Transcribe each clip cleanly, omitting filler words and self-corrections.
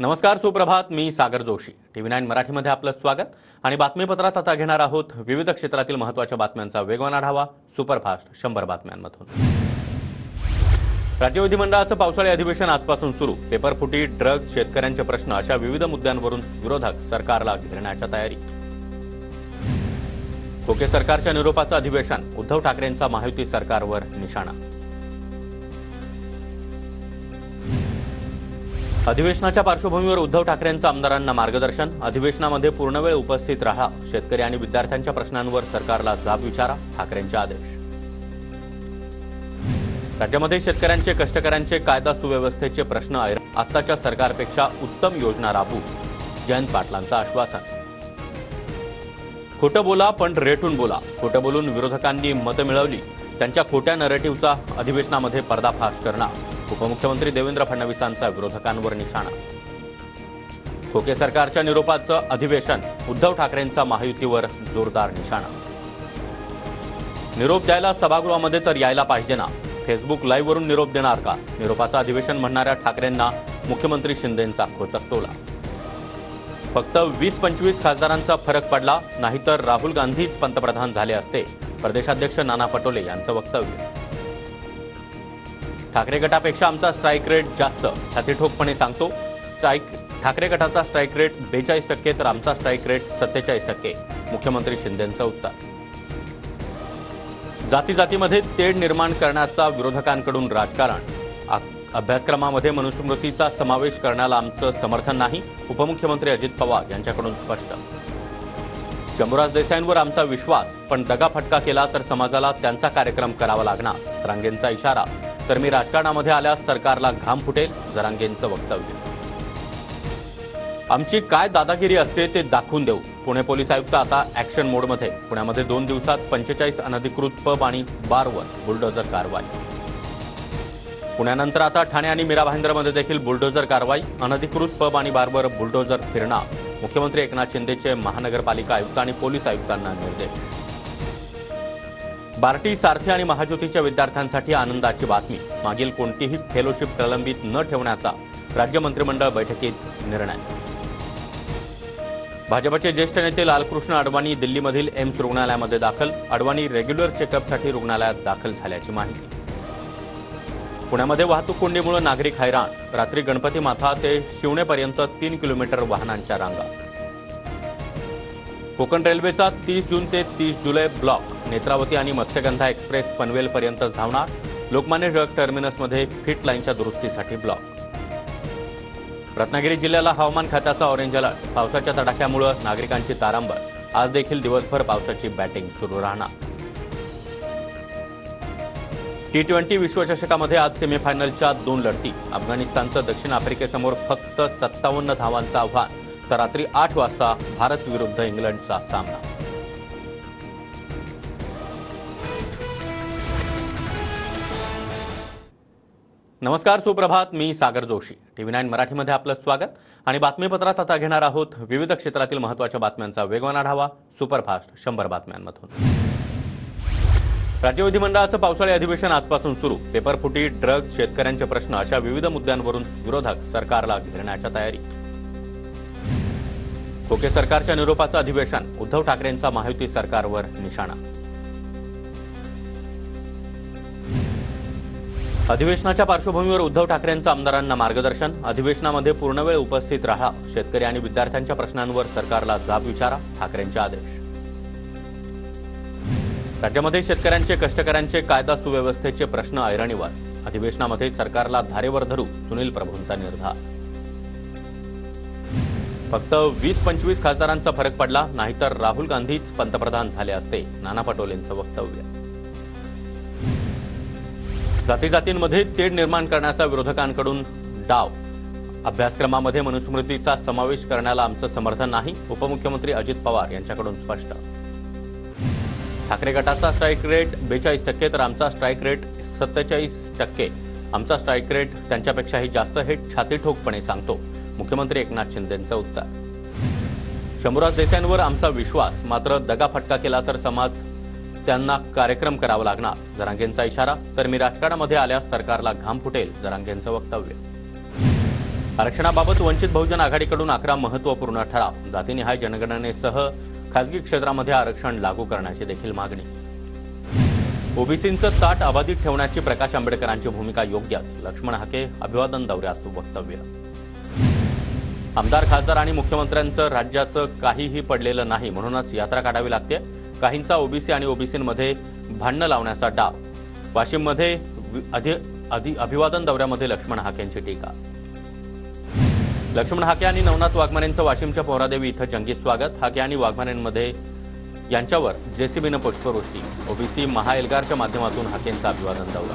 नमस्कार, सुप्रभात. मी सागर जोशी. TV9 मराठीमध्ये आपलं स्वागत आणि बातमीपत्रात आता घेणार आहोत विविध क्षेत्रातील महत्त्वाच्या बातम्यांचा वेगवान आढावा सुपरफास्ट 100 बातम्यांमधून. राज्य विधिमंडळाचं पावसाळी अधिवेशन आजपासून सुरू. पेपरफुटी, ड्रग्ज, शेतकऱ्यांचे प्रश्न अशा विविध मुद्द्यांवरून विरोधक सरकारला घेरण्याच्या तयारीत. खोके सरकारच्या निरोपाचं अधिवेशन, उद्धव ठाकरेंचा महायुती सरकारवर निशाणा. अधिवेशनाच्या पार्श्वभूमीवर उद्धव ठाकरेंचं आमदारांना मार्गदर्शन. अधिवेशनामध्ये पूर्णवेळ उपस्थित राहा. शेतकरी आणि विद्यार्थ्यांच्या प्रश्नांवर सरकारला जाब विचारा. ठाकरेंचे आदेश. राज्यामध्ये शेतकऱ्यांचे, कष्टकऱ्यांचे, कायदा सुव्यवस्थेचे प्रश्न आताच्या सरकारपेक्षा उत्तम योजना राबवू. जयंत पाटलांचं आश्वासन. खोटं बोला पण रेटून बोला. खोटं बोलून विरोधकांनी मतं मिळवली. त्यांच्या खोट्या नरेटिव्हचा अधिवेशनामध्ये पर्दाफाश करणार. उपमुख्यमंत्री देवेंद्र फडणवीसांचा विरोधकांवर निशाणा. खोके सरकारच्या निरोपाचं अधिवेशन, उद्धव ठाकरेंचा महायुतीवर जोरदार निशाणा. निरोप द्यायला सभागृहामध्ये तर यायला पाहिजे ना. फेसबुक लाईव्हवरून निरोप देणार का? निरोपाचं अधिवेशन म्हणणाऱ्या ठाकरेंना मुख्यमंत्री शिंदेंचा खोचक टोला. फक्त 20-25 खासदारांचा फरक पडला, नाहीतर राहुल गांधीच पंतप्रधान झाले असते. प्रदेशाध्यक्ष नाना पटोले यांचं वक्तव्य. ठाकरे गटापेक्षा आमचा स्ट्राईक रेट जास्त, छातीठोकपणे सांगतो. ठाकरे गटाचा स्ट्राईक रेट 42% तर आमचा स्ट्राईक रेट 47%. मुख्यमंत्री शिंदेंचं उत्तर. जातीजातीमध्ये तेढ निर्माण करण्याचा विरोधकांकडून राजकारण. अभ्यासक्रमामध्ये मनुस्मृतीचा समावेश करण्याला आमचं समर्थन नाही. उपमुख्यमंत्री अजित पवार यांच्याकडून स्पष्ट. शंभूराज देसाईंवर आमचा विश्वास, पण दगाफटका केला तर समाजाला त्यांचा कार्यक्रम करावा लागणार. जरांगेंचा इशारा. तर मी राजकारणामध्ये आल्यास सरकारला घाम फुटेल. जरांगेंचं वक्तव्य. आमची काय दादागिरी असते ते दाखवून देऊ. पुणे पोलीस आयुक्त आता ऍक्शन मोडमध्ये. पुण्यामध्ये 2 दिवसात 45 अनधिकृत पब आणि बारवर बुलडोझर कारवाई. पुण्यानंतर आता ठाणे आणि मीरा भाईंदरमध्ये देखील बुलडोझर कारवाई. अनधिकृत पब आणि बारवर बुलडोझर फिरणार. मुख्यमंत्री एकनाथ शिंदेचे महानगरपालिका आयुक्त आणि पोलीस आयुक्तांना निर्देश. बार्टी, सारथी आणि महाज्योतीच्या विद्यार्थ्यांसाठी आनंदाची बातमी. मागील कोणतीही फेलोशिप प्रलंबित न ठेवण्याचा राज्य मंत्रिमंडळ बैठकीत निर्णय. भाजपचे ज्येष्ठ नेते लालकृष्ण अडवाणी दिल्लीमधील एम्स रुग्णालयामध्ये दाखल. अडवाणी रेग्युलर चेकअपसाठी रुग्णालयात दाखल झाल्याची माहिती. पुण्यामध्ये वाहतूक कोंडीमुळे नागरिक हैराण. रात्री गणपती माथा ते शिवणेपर्यंत 3 किलोमीटर वाहनांच्या रांगा. कोकण रेल्वेचा 30 जून ते 30 जुलै ब्लॉक. नेत्रावती आणि मत्स्यगंधा एक्सप्रेस पनवेलपर्यंतच धावणार. लोकमान्य टिळक टर्मिनसमध्ये फिट लाईनच्या दुरुस्तीसाठी ब्लॉक. रत्नागिरी जिल्ह्याला हवामान खात्याचा ऑरेंज अलर्ट. पावसाच्या तडाख्यामुळे नागरिकांची तारांबळ. आज देखील दिवसभर पावसाची बॅटिंग सुरू राहणार. T20 विश्वचषकामध्ये आज सेमीफायनलच्या 2 लढती. अफगाणिस्तानचं दक्षिण आफ्रिकेसमोर फक्त 57 धावांचं आव्हान. तर रात्री 8 वाजता भारत विरुद्ध इंग्लंडचा सामना. नमस्कार, सुप्रभात. मी सागर जोशी. TV9 मराठीमध्ये आपलं स्वागत आणि बातमीपत्रात आता घेणार आहोत विविध क्षेत्रातील महत्त्वाच्या बातम्यांचा वेगवान आढावा सुपरफास्ट 100 बातम्यांमधून. राज्य विधिमंडळाचं पावसाळी अधिवेशन आजपासून सुरू. पेपरफुटी, ड्रग्ज, शेतकऱ्यांचे प्रश्न अशा विविध मुद्द्यांवरून विरोधक सरकारला घेरण्याच्या तयारीत. खोके सरकारच्या निरोपाचं अधिवेशन, उद्धव ठाकरेंचा महायुती सरकारवर निशाणा. अधिवेशनाच्या पार्श्वभूमीवर उद्धव ठाकरेंचं आमदारांना मार्गदर्शन. अधिवेशनामध्ये पूर्णवेळ उपस्थित राहा. शेतकरी आणि विद्यार्थ्यांच्या प्रश्नांवर सरकारला जाब विचारा. ठाकरेंचे आदेश. राज्यामध्ये शेतकऱ्यांचे, कष्टकऱ्यांचे, कायदा सुव्यवस्थेचे प्रश्न ऐरणीवर. अधिवेशनामध्ये सरकारला धारेवर धरू. सुनील प्रभूंचा निर्धार. फक्त 20-25 खासदारांचा फरक पडला, नाहीतर राहुल गांधीच पंतप्रधान झाले असते. नाना पटोलेंचं वक्तव्य. जातीजातींमध्ये तेढ निर्माण करण्याचा विरोधकांकडून डाव. अभ्यासक्रमामध्ये मनुस्मृतीचा समावेश करण्याला आमचं समर्थन नाही. उपमुख्यमंत्री अजित पवार यांच्याकडून स्पष्ट. ठाकरे गटाचा स्ट्राईक रेट 42% तर आमचा स्ट्राईक रेट 47%. आमचा स्ट्राईक रेट त्यांच्यापेक्षाही जास्त, हे छातीठोकपणे सांगतो. मुख्यमंत्री एकनाथ शिंदेंचं उत्तर. शंभूराज देसाईंवर आमचा विश्वास, मात्र दगाफटका केला तर समाज त्यांना कार्यक्रम करावा लागणार. जरांगेंचा इशारा. तर मी राजकारणामध्ये आल्यास सरकारला घाम फुटेल. जरांगेंचं वक्तव्य. आरक्षणाबाबत वंचित बहुजन आघाडीकडून 11 महत्त्वपूर्ण ठराव. जातीनिहाय जनगणनेसह खासगी क्षेत्रामध्ये आरक्षण लागू करण्याची देखील मागणी. ओबीसींचं ताट अबाधित ठेवण्याची प्रकाश आंबेडकरांची भूमिका योग्यच. लक्ष्मण हाके अभिवादन दौऱ्यात वक्तव्य. आमदार, खासदार आणि मुख्यमंत्र्यांचं राज्याचं काहीही पडलेलं नाही, म्हणूनच यात्रा काढावी लागते. काहींचा ओबीसी आणि ओबीसींमध्ये भांडणं लावण्याचा डाव. वाशिममध्ये अभिवादन दौऱ्यामध्ये लक्ष्मण हाकेंची टीका. लक्ष्मण हाके आणि नवनाथ वाघमारेंचं वाशिमच्या पोहरादेवी इथं जंगी स्वागत. हाके आणि वाघमारेंमध्ये यांच्यावर जेसीबीनं पुष्पवृष्टी. ओबीसी महाएल्गारच्या माध्यमातून हाकेंचा अभिवादन दौरा.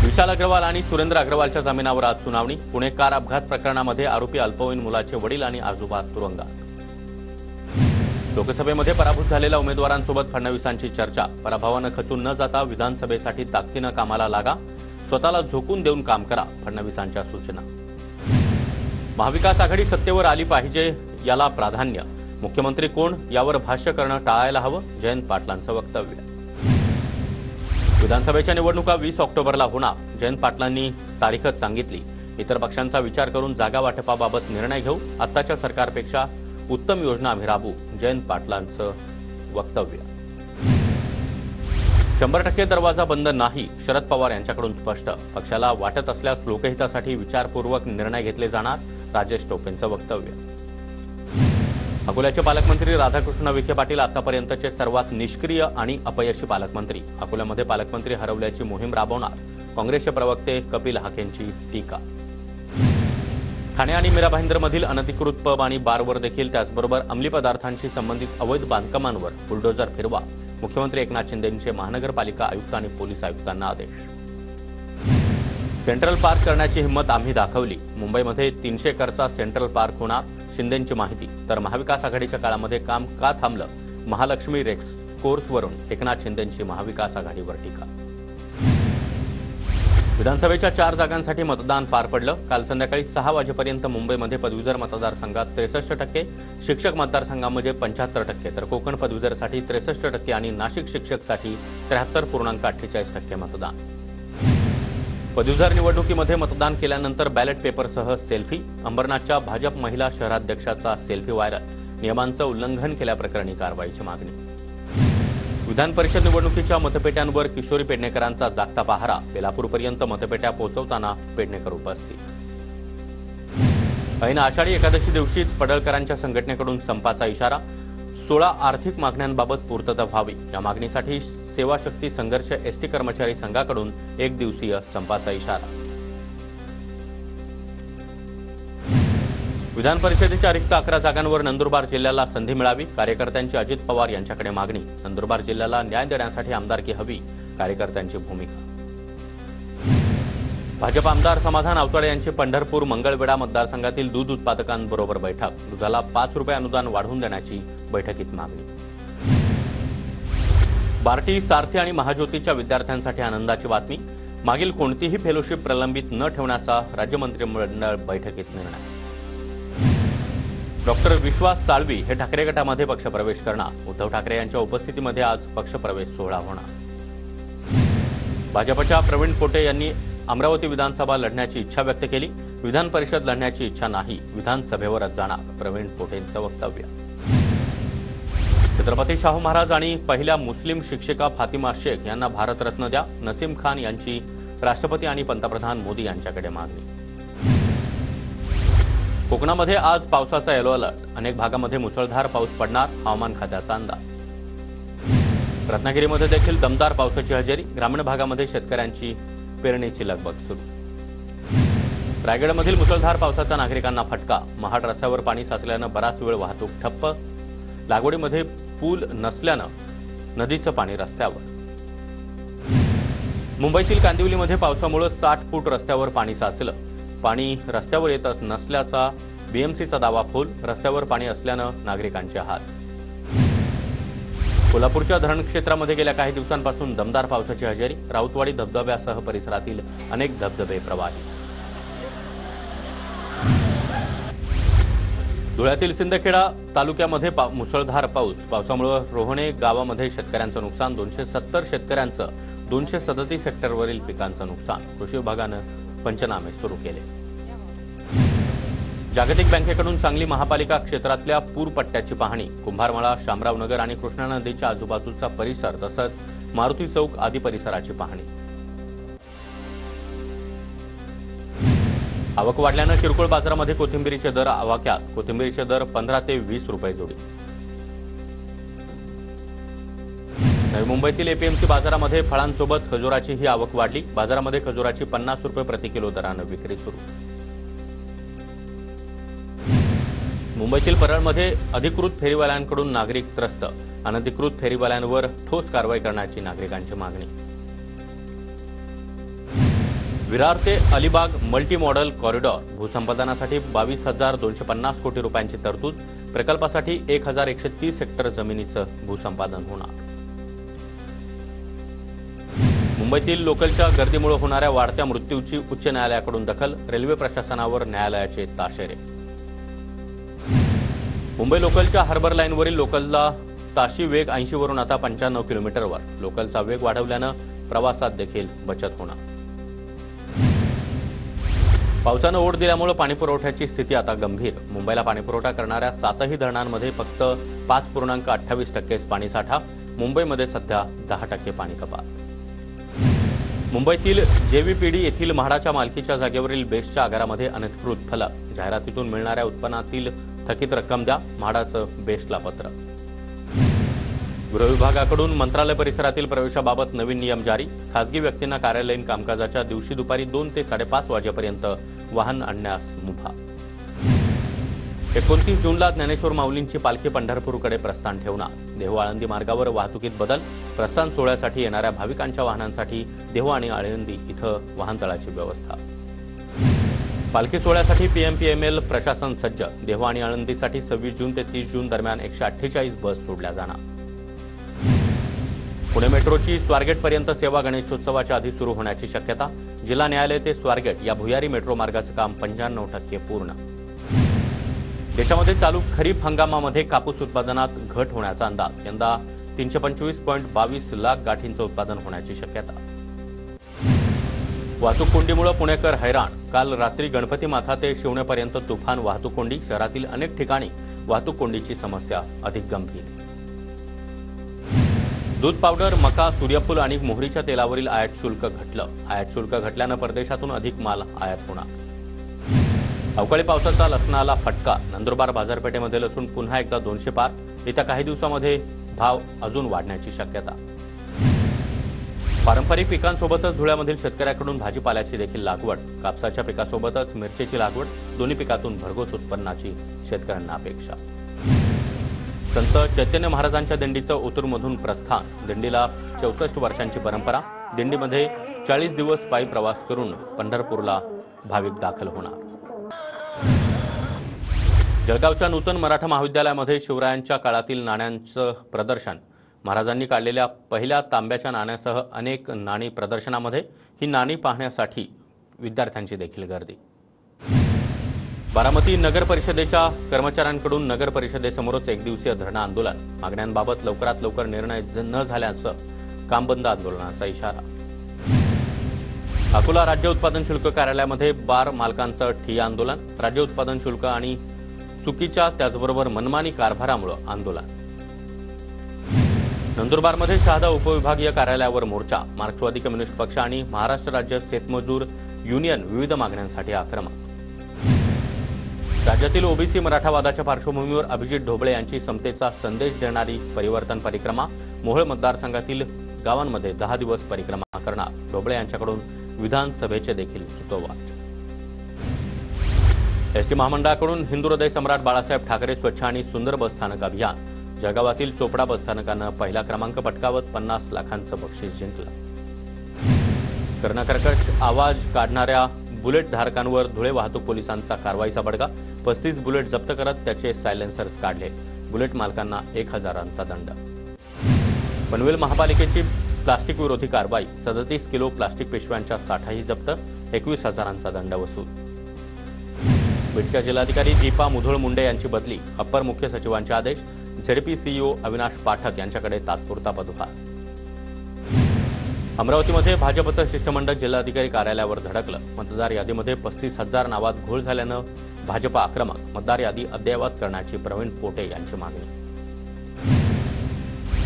विशाल अग्रवाल आणि सुरेंद्र अग्रवालच्या जामिनावर आज सुनावणी. पुणे कार अपघात प्रकरणामध्ये आरोपी अल्पवयीन मुलाचे वडील आणि आजोबा तुरुंगात. लोकसभेमध्ये पराभूत झालेल्या उमेदवारांसोबत फडणवीसांची चर्चा. पराभवानं खचून न जाता विधानसभेसाठी ताकदीनं कामाला लागा. स्वतःला झोकून देऊन काम करा, फडणवीसांच्या सूचना. महाविकास आघाडी सत्तेवर आली पाहिजे, याला प्राधान्य. मुख्यमंत्री कोण यावर भाष्य करणं टाळायला हवं, जयंत पाटलांचं वक्तव्य. विधानसभेच्या निवडणुका 20 ऑक्टोबरला होणार. जयंत पाटलांनी तारीखच सांगितली. इतर पक्षांचा विचार करून जागा वाटपाबाबत निर्णय घेऊ. आत्ताच्या सरकारपेक्षा उत्तम योजना आम्ही राबवू, जयंत पाटलांचं वक्तव्य. 100% दरवाजा बंद नाही, शरद पवार यांच्याकडून स्पष्ट. पक्षाला वाटत असल्यास लोकहितासाठी विचारपूर्वक निर्णय घेतले जाणार, राजेश टोपेंचं वक्तव्य. अकोल्याचे पालकमंत्री राधाकृष्ण विखे पाटील आतापर्यंतचे सर्वात निष्क्रिय आणि अपयशी पालकमंत्री. अकोल्यामध्ये पालकमंत्री हरवल्याची मोहीम राबवणार, काँग्रेसचे प्रवक्ते कपिल हाकेंची टीका. ठाणे आणि मीरा भाईंदरमधील अनधिकृत पब आणि बारवर देखील, त्याचबरोबर अंमली पदार्थांशी संबंधित अवैध बांधकामांवर बुलडोजर फिरवा. मुख्यमंत्री एकनाथ शिंदेंचे महानगरपालिका आयुक्त आणि पोलीस आयुक्तांना आदेश. सेंट्रल पार्क करण्याची हिंमत आम्ही दाखवली. मुंबईमध्ये 300 एकरचा सेंट्रल पार्क होणार, शिंदेंची माहिती. तर महाविकास आघाडीच्या काळामध्ये काम का थांबलं, महालक्ष्मी रेक्सकोर्सवरून एकनाथ शिंदेंची महाविकास आघाडीवर टीका. विधानसभेच्या 4 जागांसाठी मतदान पार पडलं. काल संध्याकाळी 6 वाजेपर्यंत मुंबईमध्ये पदवीधर मतदारसंघात 63%, शिक्षक मतदारसंघामध्ये 75%, तर कोकण पदवीधरसाठी 63% आणि नाशिक शिक्षकसाठी 73.48% मतदान. पदवीधर निवडणुकीमध्ये मतदान केल्यानंतर बॅलेट पेपरसह सेल्फी. अंबरनाथच्या भाजप महिला शहराध्यक्षाचा सेल्फी व्हायरल. नियमांचं उल्लंघन केल्याप्रकरणी कारवाईची मागणी. विधान परिषद निवडणुकीच्या मतपेट्यांवर किशोरी पेडणेकरांचा जागता पहारा. बेलापूरपर्यंत मतपेट्या पोहोचवताना पेडणेकर उपस्थित. ऐन आषाढी एकादशी दिवशीच पडळकरांच्या संघटनेकडून संपाचा इशारा. 16 आर्थिक मागण्यांबाबत पूर्तता व्हावी, या मागणीसाठी सेवाशक्ती संघर्ष एसटी कर्मचारी संघाकडून 1 दिवसीय संपाचा इशारा. विधान परिषदेच्या रिक्त 11 जागांवर नंदुरबार जिल्ह्याला संधी मिळावी, कार्यकर्त्यांची अजित पवार यांच्याकडे मागणी. नंदुरबार जिल्ह्याला न्याय देण्यासाठी आमदारकी हवी, कार्यकर्त्यांची भूमिका. भाजप आमदार समाधान आवताडे यांची पंढरपूर मंगळवेढा मतदारसंघातील दूध उत्पादकांबरोबर बैठक. दुधाला 5 रुपये अनुदान वाढवून देण्याची बैठकीत मागणी. बार्टी, सारथी आणि महाज्योतीच्या विद्यार्थ्यांसाठी आनंदाची बातमी. मागील कोणतीही फेलोशिप प्रलंबित न ठेवण्याचा राज्य मंत्रिमंडळ बैठकीत निर्णय. डॉक्टर विश्वास साळवी हे ठाकरे गटामध्ये पक्षप्रवेश करणार. उद्धव ठाकरे यांच्या उपस्थितीमध्ये आज पक्षप्रवेश सोहळा होणार. भाजपच्या प्रवीण पोटे यांनी अमरावती विधानसभा लढण्याची इच्छा व्यक्त केली. विधान परिषद लढण्याची इच्छा नाही, विधानसभेवरच जाणार, प्रवीण पोटेंचं वक्तव्य. छत्रपती शाहू महाराज आणि पहिल्या मुस्लिम शिक्षिका फातिमा शेख यांना भारतरत्न द्या. नसीम खान यांची राष्ट्रपती आणि पंतप्रधान मोदी यांच्याकडे मागणी. कोकणामध्ये आज पावसाचा येलो अलर्ट. अनेक भागामध्ये मुसळधार पाऊस पडणार, हवामान खात्याचा अंदाज. रत्नागिरीमध्ये देखील दमदार पावसाची हजेरी. ग्रामीण भागामध्ये शेतकऱ्यांची पेरणीची लगबग सुरू. रायगडमधील मुसळधार पावसाचा नागरिकांना फटका. महाड रस्त्यावर पाणी साचल्यानं बराच वेळ वाहतूक ठप्प. लागवडीमध्ये पूल नसल्यानं नदीचं पाणी रस्त्यावर. मुंबईतील कांदिवलीमध्ये पावसामुळे 60 फूट रस्त्यावर पाणी साचलं. पाणी रस्त्यावर येत नसल्याचा बीएमसीचा दावा फोल. रस्त्यावर पाणी असल्यानं नागरिकांचे हाल. कोल्हापूरच्या धरण क्षेत्रामध्ये गेल्या काही दिवसांपासून दमदार पावसाची हजेरी. राऊतवाडी धबधब्यासह परिसरातील अनेक धबधबे प्रवाहित. धुळ्यातील सिंदखेडा तालुक्यामध्ये मुसळधार पाऊस. पावसामुळे रोहणे गावामध्ये शेतकऱ्यांचं नुकसान. 270 शेतकऱ्यांचं 237 हेक्टरवरील पिकांचं नुकसान. कृषी विभागानं पंचनामे सुरू केले. जागतिक बँकेकडून सांगली महापालिका क्षेत्रातल्या पूरपट्ट्याची पाहणी, कुंभारमळा, शामरावनगर आणि कृष्णा नदीच्या आजूबाजूचा परिसर तसंच मारुती चौक आदी परिसराची पाहणी. आवक वाढल्यानं किरकोळ बाजारामध्ये कोथिंबीरीचे दर आवाक्यात. कोथिंबीरीचे दर 15 ते 20 रुपये जोडी. नवी मुंबईतील एपीएमसी बाजारामध्ये फळांसोबत खजुराचीही आवक वाढली. बाजारामध्ये खजुराची 50 रुपये प्रति किलो दरानं विक्री सुरू. मुंबईतील परळमध्ये अधिकृत फेरीवाल्यांकडून नागरिक त्रस्त. अनधिकृत फेरीवाल्यांवर ठोस कारवाई करण्याची नागरिकांची मागणी. विरार ते अलिबाग मल्टी मॉडेल कॉरिडॉर भूसंपादनासाठी 22,250 कोटी रुपयांची तरतूद. प्रकल्पासाठी 1,130 हेक्टर जमिनीचं भूसंपादन होणार. मुंबईतील लोकलच्या गर्दीमुळे होणाऱ्या वाढत्या मृत्यूची उच्च न्यायालयाकडून दखल. रेल्वे प्रशासनावर न्यायालयाचे ताशेरे. मुंबई लोकलच्या हार्बर लाईनवरील लोकलला ताशी वेग 80 वरून आता 95 किलोमीटरवर. लोकलचा वेग वाढवल्यानं प्रवासात देखील बचत होणार. पावसानं ओढ दिल्यामुळे पाणीपुरवठ्याची स्थिती आता गंभीर. मुंबईला पाणीपुरवठा करणाऱ्या 7ही धरणांमध्ये फक्त 5.28% पाणीसाठा. मुंबईमध्ये सध्या 10% पाणी कपात. मुंबईतील जेव्हीपीडी येथील म्हाडाच्या मालकीच्या जागेवरील बेस्टच्या आगारामध्ये अनधिकृत फलक. जाहिरातीतून मिळणाऱ्या उत्पन्नातील थकीत रक्कम द्या, म्हाडाचं बेस्टला पत्र. गृह विभागाकडून मंत्रालय परिसरातील प्रवेशाबाबत नवीन नियम जारी. खासगी व्यक्तींना कार्यालयीन कामकाजाच्या दिवशी दुपारी 2 ते 5:30 वाजेपर्यंत वाहन आणण्यास मुभा. 29 जूनला ज्ञानेश्वर माऊलींची पालखी पंढरपूरकडे प्रस्थान ठेवणार. देहू आळंदी मार्गावर वाहतुकीत बदल. प्रस्थान सोहळ्यासाठी येणाऱ्या भाविकांच्या वाहनांसाठी देहू आणि आळंदी इथं वाहनतळाची व्यवस्था. पालखी सोहळ्यासाठी पीएमपीएमएल प्रशासन सज्ज. देहू आणि आळंदीसाठी 26 जून ते 30 जून दरम्यान 148 बस सोडल्या जाणार. पुणे मेट्रोची स्वारगेटपर्यंत सेवा गणेशोत्सवाच्या आधी सुरू होण्याची शक्यता. जिल्हा न्यायालय ते स्वारगेट या भुयारी मेट्रो मार्गाचं काम 95% पूर्ण. देशामध्ये चालू खरीप हंगामामध्ये कापूस उत्पादनात घट होण्याचा अंदाज. यंदा 325.22 लाख गाठींचं उत्पादन होण्याची शक्यता. वाहतूक कोंडीमुळे पुणेकर हैराण. काल रात्री गणपती माथा ते शिवण्यापर्यंत तुफान वाहतूक कोंडी. शहरातील अनेक ठिकाणी वाहतूक कोंडीची समस्या अधिक गंभीर. दूध पावडर, मका, सूर्यफूल आणि मोहरीच्या तेलावरील आयात शुल्क घटलं. आयात शुल्क घटल्यानं परदेशातून अधिक माल आयात होणार. अवकाळी पावसाचा लसणाला फटका. नंदुरबार बाजारपेठेमध्ये लसूण पुन्हा एकदा 200 पार. येत्या काही दिवसांमध्ये भाव अजून वाढण्याची शक्यता. पारंपरिक पिकांसोबतच धुळ्यामधील शेतकऱ्याकडून भाजीपाल्याची देखील लागवड. कापसाच्या पिकासोबतच मिरचीची लागवड. दोन्ही पिकातून भरघोस उत्पन्नाची शेतकऱ्यांना अपेक्षा. संत चैतन्य महाराजांच्या दिंडीचं ओतूरमधून प्रस्थान. दिंडीला 64 वर्षांची परंपरा. दिंडीमध्ये 40 दिवस पायी प्रवास करून पंढरपूरला भाविक दाखल होणार. जळगावच्या नूतन मराठा महाविद्यालयामध्ये शिवरायांच्या काळातील नाण्यांचं प्रदर्शन. महाराजांनी काढलेल्या पहिल्या तांब्याच्या नाण्यासह अनेक नाणी प्रदर्शनामध्ये. ही नाणी पाहण्यासाठी विद्यार्थ्यांची देखील गर्दी. बारामती नगर परिषदेच्या कर्मचाऱ्यांकडून नगर परिषदेसमोरच एकदिवसीय धरणं आंदोलन. मागण्यांबाबत लवकरात लवकर निर्णय न झाल्याचं कामबंद आंदोलनाचा इशारा. अकोला राज्य उत्पादन शुल्क कार्यालयामध्ये बार मालकांचं ठिय्या आंदोलन. राज्य उत्पादन शुल्क आणि चुकीच्या त्याचबरोबर मनमानी कारभारामुळे आंदोलन. नंदुरबारमध्ये शहादा उपविभागीय कार्यालयावर मोर्चा. मार्क्सवादी कम्युनिस्ट पक्ष आणि महाराष्ट्र राज्य शेतमजूर युनियन विविध मागण्यांसाठी आक्रमक. राज्यातील ओबीसी मराठावादाच्या पार्श्वभूमीवर अभिजित ढोबळे यांची समतेचा संदेश देणारी परिवर्तन परिक्रमा. मोहोळ मतदारसंघातील गावांमध्ये 10 दिवस परिक्रमा करणार. ढोबळे यांच्याकडून विधानसभेचे देखील सूतोवाच. एसटी महामंडळाकडून हिंदू हृदय सम्राट बाळासाहेब ठाकरे स्वच्छ आणि सुंदर बसस्थानक अभियान. जळगावातील चोपडा बसस्थानकानं पहिला क्रमांक पटकावत 50 लाखांचं बक्षीस जिंकलं. कर्णकर्कश आवाज काढणाऱ्या बुलेट धारकांवर धुळे वाहतूक पोलिसांचा कारवाईचा बडगा. 35 बुलेट जप्त करत त्याचे सायलेन्सर्स काढले. बुलेट मालकांना 1,000चा दंड. पनवेल महापालिकेची प्लास्टिक विरोधी कारवाई. 37 किलो प्लास्टिक पिशव्यांच्या साठाही जप्त. 21,000चा दंड वसूल. बीडच्या जिल्हाधिकारी दीपा मुधोळ मुंडे यांची बदली. अप्पर मुख्य सचिवांचे आदेश. झेडपी सीईओ अविनाश पाठक यांच्याकडे तात्पुरता पदभार. अमरावतीमध्ये भाजपचं शिष्टमंडळ जिल्हाधिकारी कार्यालयावर धडकलं. मतदार यादीमध्ये 35,000 नावात घोळ झाल्यानं भाजप आक्रमक. मतदार यादी अद्ययावत करण्याची प्रवीण पोटे यांची मागणी.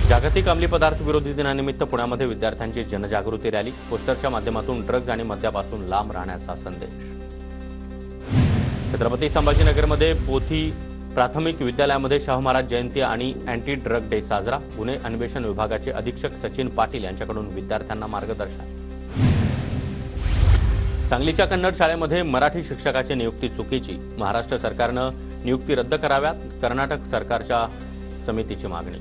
जागतिक अंमली पदार्थ विरोधी दिनानिमित्त पुण्यामध्ये विद्यार्थ्यांची जनजागृती रॅली. पोस्टरच्या माध्यमातून ड्रग्ज आणि मद्यापासून लांब राहण्याचा संदेश. छत्रपती संभाजीनगरमध्ये पोथी प्राथमिक विद्यालयामध्ये शाहू महाराज जयंती आणि अँटी ड्रग डे साजरा. गुन्हे अन्वेषण विभागाचे अधीक्षक सचिन पाटील यांच्याकडून विद्यार्थ्यांना मार्गदर्शन. सांगलीच्या कन्नड शाळेमध्ये मराठी शिक्षकाची नियुक्ती चुकीची. महाराष्ट्र सरकारनं नियुक्ती रद्द कराव्यात. कर्नाटक सरकारच्या समितीची मागणी.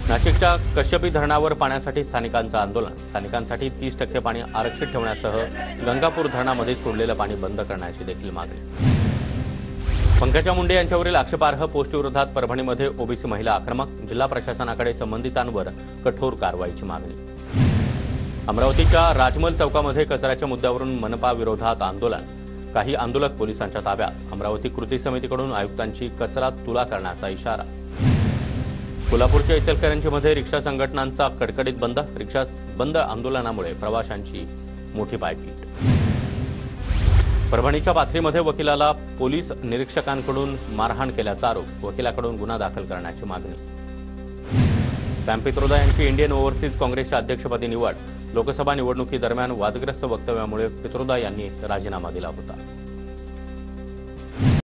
नाशिकच्या कश्यपी धरणावर पाण्यासाठी स्थानिकांचं आंदोलन. स्थानिकांसाठी 30% पाणी आरक्षित ठेवण्यासह गंगापूर धरणामध्ये सोडलेलं पाणी बंद करण्याची देखील मागणी. पंकजा मुंडे यांच्यावरील आक्षेपार्ह पोस्टविरोधात परभणीमध्ये ओबीसी महिला आक्रमक. जिल्हा प्रशासनाकडे संबंधितांवर कठोर कारवाईची मागणी. अमरावतीच्या राजमल चौकामध्ये कचऱ्याच्या मुद्द्यावरून मनपा विरोधात आंदोलन. काही आंदोलक पोलिसांच्या ताब्यात. अमरावती कृती समितीकडून आयुक्तांची कचरा तुला करण्याचा इशारा. कोल्हापूरच्या इचलकरंजीमध्ये रिक्षा संघटनांचा कडकडीत बंद. रिक्षा बंद आंदोलनामुळे प्रवाशांची मोठी पायपीट. परभणीच्या पाथरीमध्ये वकिलाला पोलीस निरीक्षकांकडून मारहाण केल्याचा आरोप. वकिलाकडून गुन्हा दाखल करण्याची मागणी. सॅम पित्रोदा यांची इंडियन ओव्हरसीज काँग्रेसच्या अध्यक्षपदी निवड. लोकसभा निवडणुकीदरम्यान वादग्रस्त वक्तव्यामुळे पित्रोदा यांनी राजीनामा दिला होता.